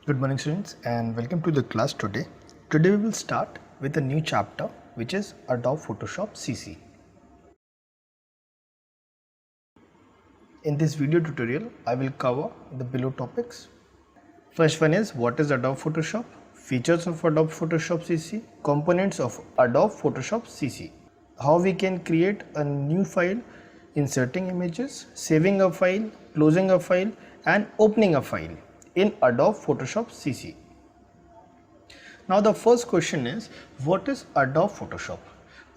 Good morning students and welcome to the class today. Today we will start with a new chapter which is Adobe Photoshop CC. In this video tutorial I will cover the below topics. First one is what is Adobe Photoshop, features of Adobe Photoshop CC, components of Adobe Photoshop CC, how we can create a new file, inserting images, saving a file, closing a file and opening a file in Adobe Photoshop CC. Now the first question is, what is Adobe Photoshop?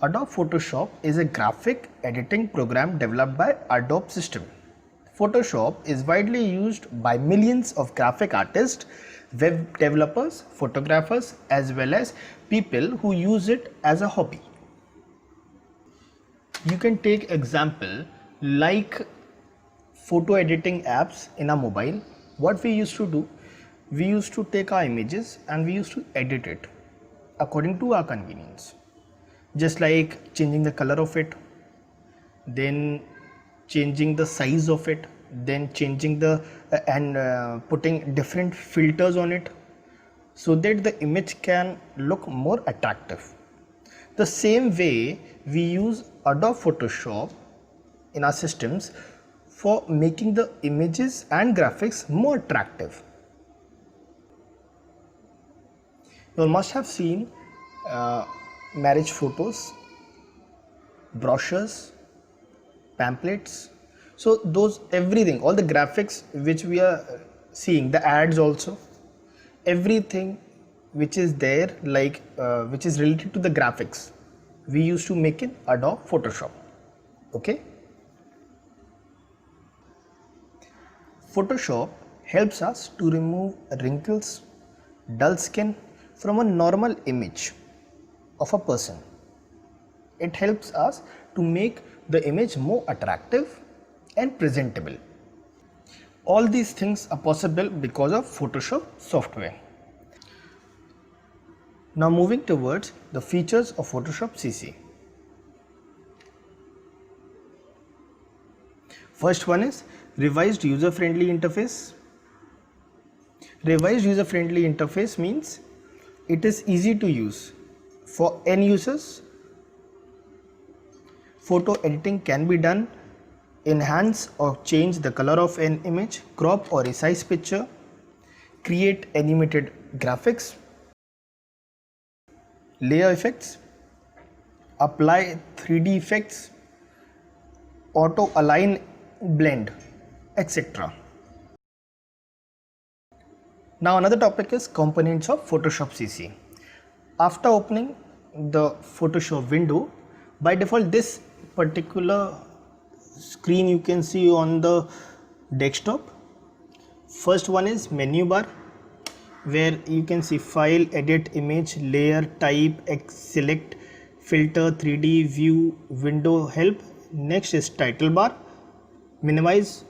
Adobe Photoshop is a graphic editing program developed by Adobe System. Photoshop is widely used by millions of graphic artists, web developers, photographers as well as people who use it as a hobby. You can take example like photo editing apps in a mobile. What we used to do, we used to take our images and we used to edit it according to our convenience, just like changing the color of it, then changing the size of it, then changing the putting different filters on it so that the image can look more attractive. The same way we use Adobe Photoshop in our systems for making the images and graphics more attractive. You must have seen marriage photos, brochures, pamphlets. So those everything, all the graphics which we are seeing, the ads also, everything which is there like which is related to the graphics, we used to make in Adobe Photoshop. Okay. Photoshop helps us to remove wrinkles, dull skin from a normal image of a person. It helps us to make the image more attractive and presentable. All these things are possible because of Photoshop software. Now moving towards the features of Photoshop CC. First one is revised user-friendly interface. Revised user-friendly interface means it is easy to use for end users. Photo editing can be done, enhance or change the color of an image, crop or resize picture, create animated graphics, layer effects, apply 3D effects, auto align, blend, etc. Now another topic is components of Photoshop CC. After opening the Photoshop window, by default this particular screen you can see on the desktop. First one is menu bar, where you can see file, edit, image, layer, type, select, filter, 3D, view, window, help. Next is title bar, minimize,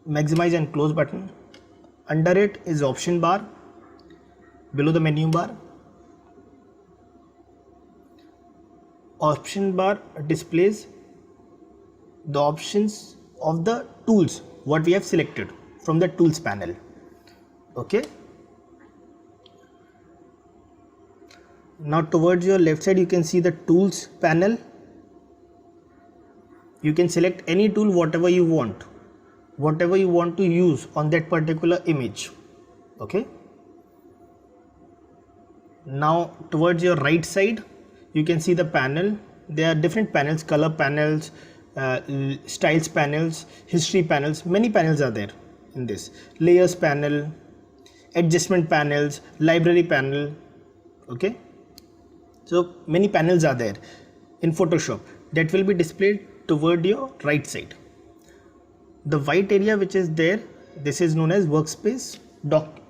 maximize and close button. Under it is option bar, below the menu bar. Option bar displays the options of the tools what we have selected from the tools panel. Okay. Now towards your left side you can see the tools panel. You can select any tool whatever you want to use on that particular image. Okay. Now towards your right side you can see the panel. There are different panels, color panels, styles panels, history panels, many panels are there in this. Layers panel, adjustment panels, library panel. Okay. So many panels are there in Photoshop that will be displayed toward your right side. The white area which is there, this is known as workspace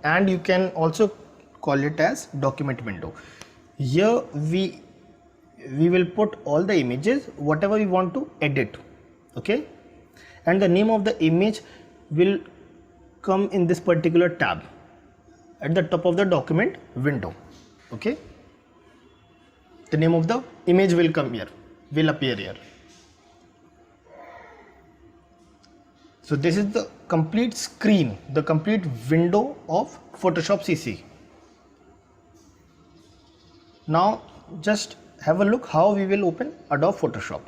and you can also call it as document window. Here we will put all the images whatever we want to edit. Okay, and the name of the image will come in this particular tab at the top of the document window. Okay, the name of the image will appear here. So this is the complete screen, the complete window of Photoshop CC. Now just have a look how we will open Adobe Photoshop.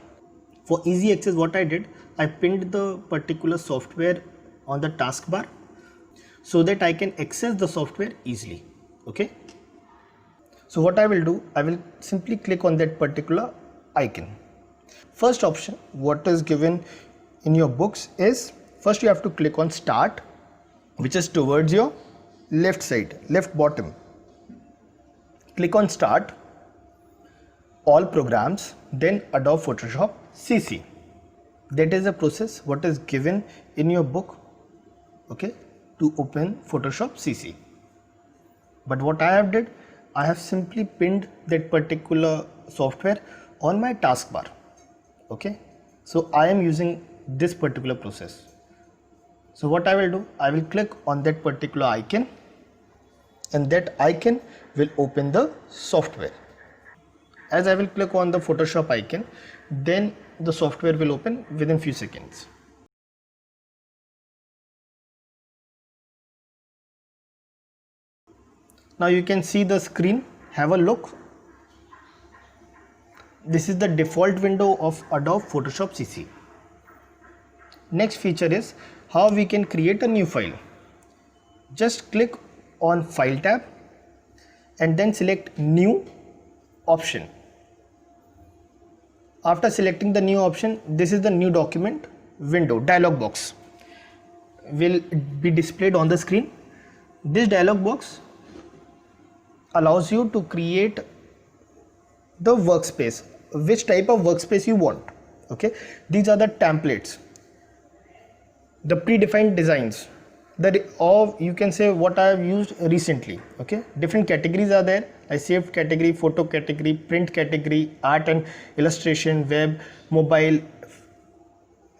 For easy access, what I did, I pinned the particular software on the taskbar so that I can access the software easily. Okay. So what I will do, I will simply click on that particular icon. First option, what is given in your books is, first you have to click on Start, which is towards your left side, left bottom. Click on Start, All Programs, then Adobe Photoshop CC. That is the process what is given in your book, okay, to open Photoshop CC. But what I have did, I have simply pinned that particular software on my taskbar. Okay, so I am using this particular process. So what I will do, I will click on that particular icon, and that icon will open the software. As I will click on the Photoshop icon, then the software will open within few seconds. Now you can see the screen, have a look. This is the default window of Adobe Photoshop CC. Next feature is how we can create a new file. Just click on File tab and then select New option. After selecting the new option, this is the new document window dialog box will be displayed on the screen. This dialog box allows you to create the workspace, which type of workspace you want. Okay, these are the templates, the predefined designs, that of, you can say, what I have used recently. Okay, different categories are there. I saved category, photo category, print category, art and illustration, web, mobile,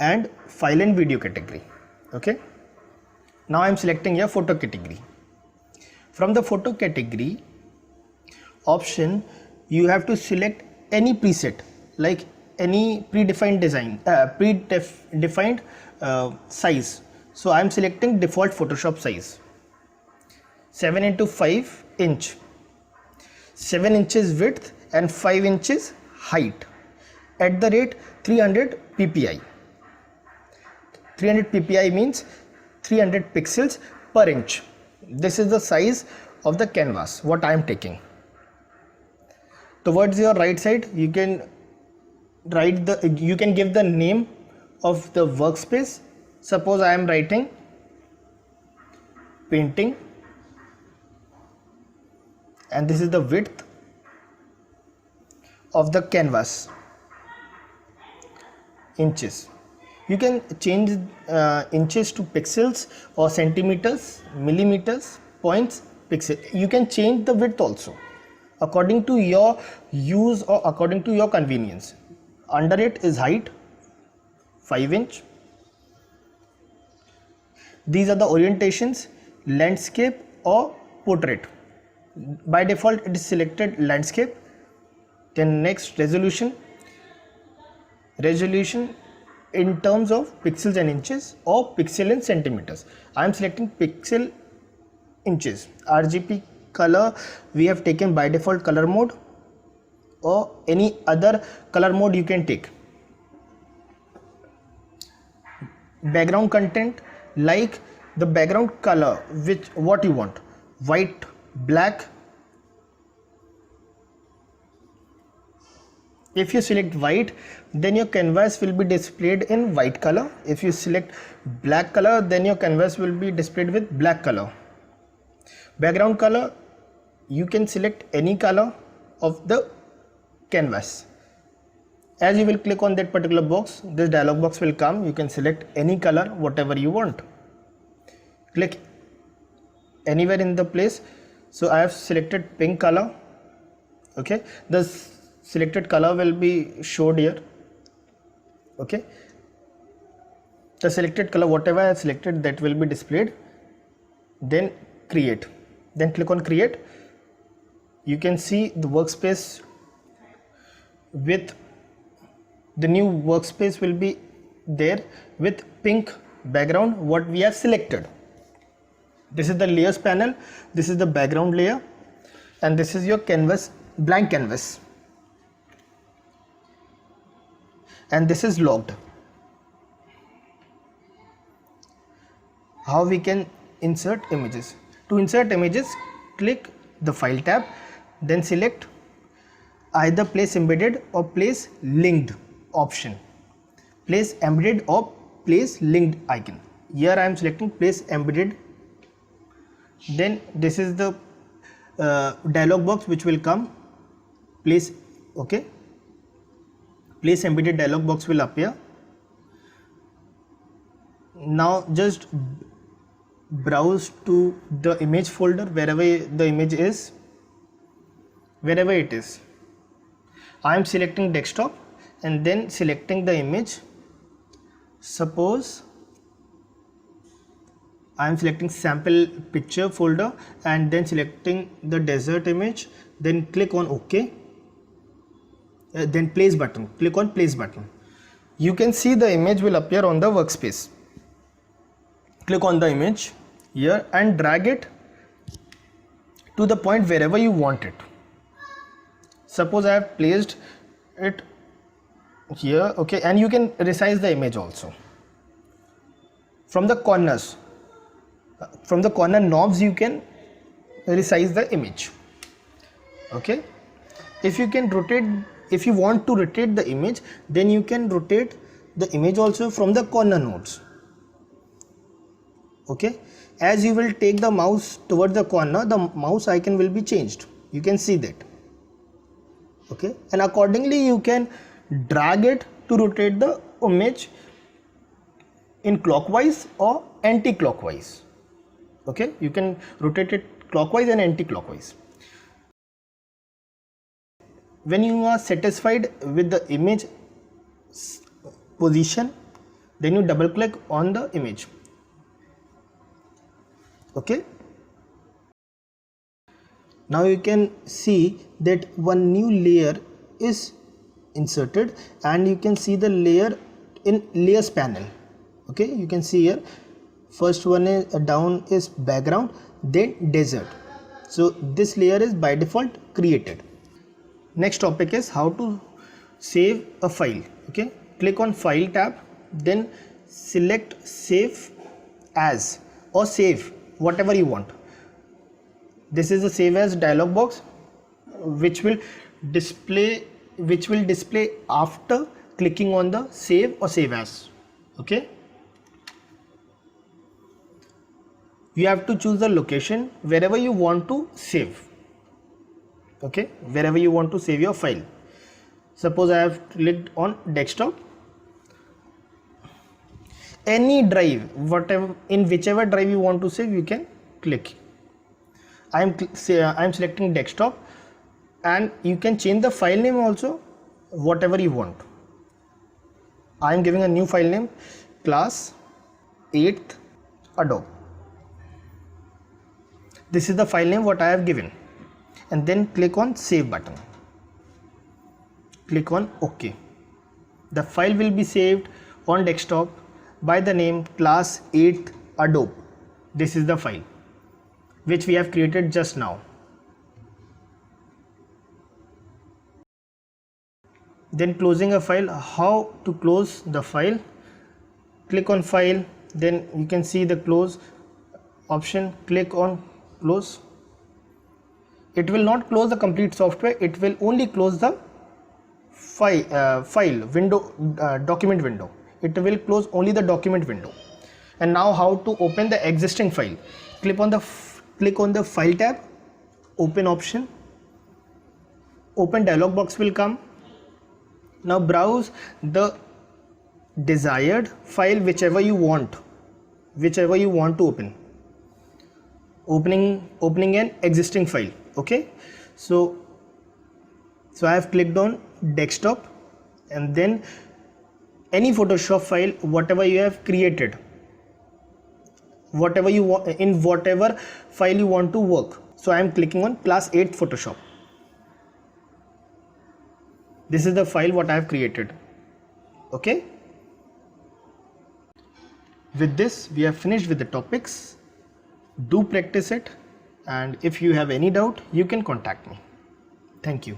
and file and video category. Okay, now I am selecting a photo category. From the photo category option, you have to select any preset, like any predefined design, predefined size. So I am selecting default Photoshop size, 7 into 5 inch, 7 inches width and 5 inches height, at the rate 300 ppi. 300 ppi means 300 pixels per inch. This is the size of the canvas what I am taking. Towards your right side, you can write you can give the name of the workspace. Suppose I am writing painting, and this is the width of the canvas, inches. You can change inches to pixels or centimeters, millimeters, points, pixel. You can change the width also according to your use or according to your convenience. Under it is height, 5 inch. These are the orientations, landscape or portrait. By default it is selected landscape. Then next, resolution in terms of pixels and inches or pixel and centimeters. I am selecting pixel inches. RGB color, we have taken by default color mode, or any other color mode you can take. Background content, like the background color, which what you want, white, black. If you select white, then your canvas will be displayed in white color. If you select black color, then your canvas will be displayed with black color. Background color, you can select any color of the canvas. As you will click on that particular box, this dialog box will come. You can select any color, whatever you want. Click anywhere in the place. So I have selected pink color. Okay, the selected color will be showed here. Okay, the selected color, whatever I have selected, that will be displayed. Then create, then click on create. You can see the workspace with the new workspace will be there with pink background what we have selected. This is the layers panel, this is the background layer, and this is your canvas, blank canvas, and this is logged. How we can insert images? To insert images, click the file tab, then select either place embedded or place linked option. Place embedded or place linked icon. Here I am selecting place embedded. Then this is the dialog box which will come. Place, okay, place embedded dialog box will appear. Now just browse to the image folder wherever the image is, wherever it is. I am selecting desktop and then selecting the image. Suppose I am selecting sample picture folder and then selecting the desert image, then click on OK, then place button, click on place button. You can see the image will appear on the workspace. Click on the image here and drag it to the point wherever you want it. Suppose I have placed it here, okay, and you can resize the image also. From the corners, from the corner knobs you can resize the image, okay. If you can rotate, if you want to rotate the image, then you can rotate the image also from the corner nodes, okay. As you will take the mouse towards the corner, the mouse icon will be changed, you can see that, okay, and accordingly you can drag it to rotate the image in clockwise or anti-clockwise, okay. You can rotate it clockwise and anti-clockwise. When you are satisfied with the image position, then you double click on the image, okay. Now you can see that one new layer is inserted and you can see the layer in layers panel, okay. You can see here first one is down is background, then desert. So this layer is by default created. Next topic is how to save a file, okay. Click on file tab, then select save as or save whatever you want. This is the save as dialog box which will display after clicking on the save or save as, okay. You have to choose the location wherever you want to save, okay, wherever you want to save your file. Suppose I have clicked on desktop. Any drive, whatever, in whichever drive you want to save, you can click. I am selecting desktop, and you can change the file name also, whatever you want. I am giving a new file name, class 8th Adobe. This is the file name what I have given, and then click on save button. Click on OK. The file will be saved on desktop by the name class 8th Adobe. This is the file which we have created just now. Then closing a file, how to close the file? Click on file, then you can see the close option, click on close. It will not close the complete software, it will only close the file window, document window. It will close only the document window. And now how to open the existing file? Click on the file tab, open option, open dialog box will come. Now browse the desired file, whichever you want to open. Opening an existing file, okay. So I have clicked on desktop, and then any Photoshop file, whatever you have created, whatever you want, in whatever file you want to work. So I am clicking on class 8 Photoshop. This is the file what I have created, okay. With this, we have finished with the topics. Do practice it, and if you have any doubt, you can contact me. Thank you.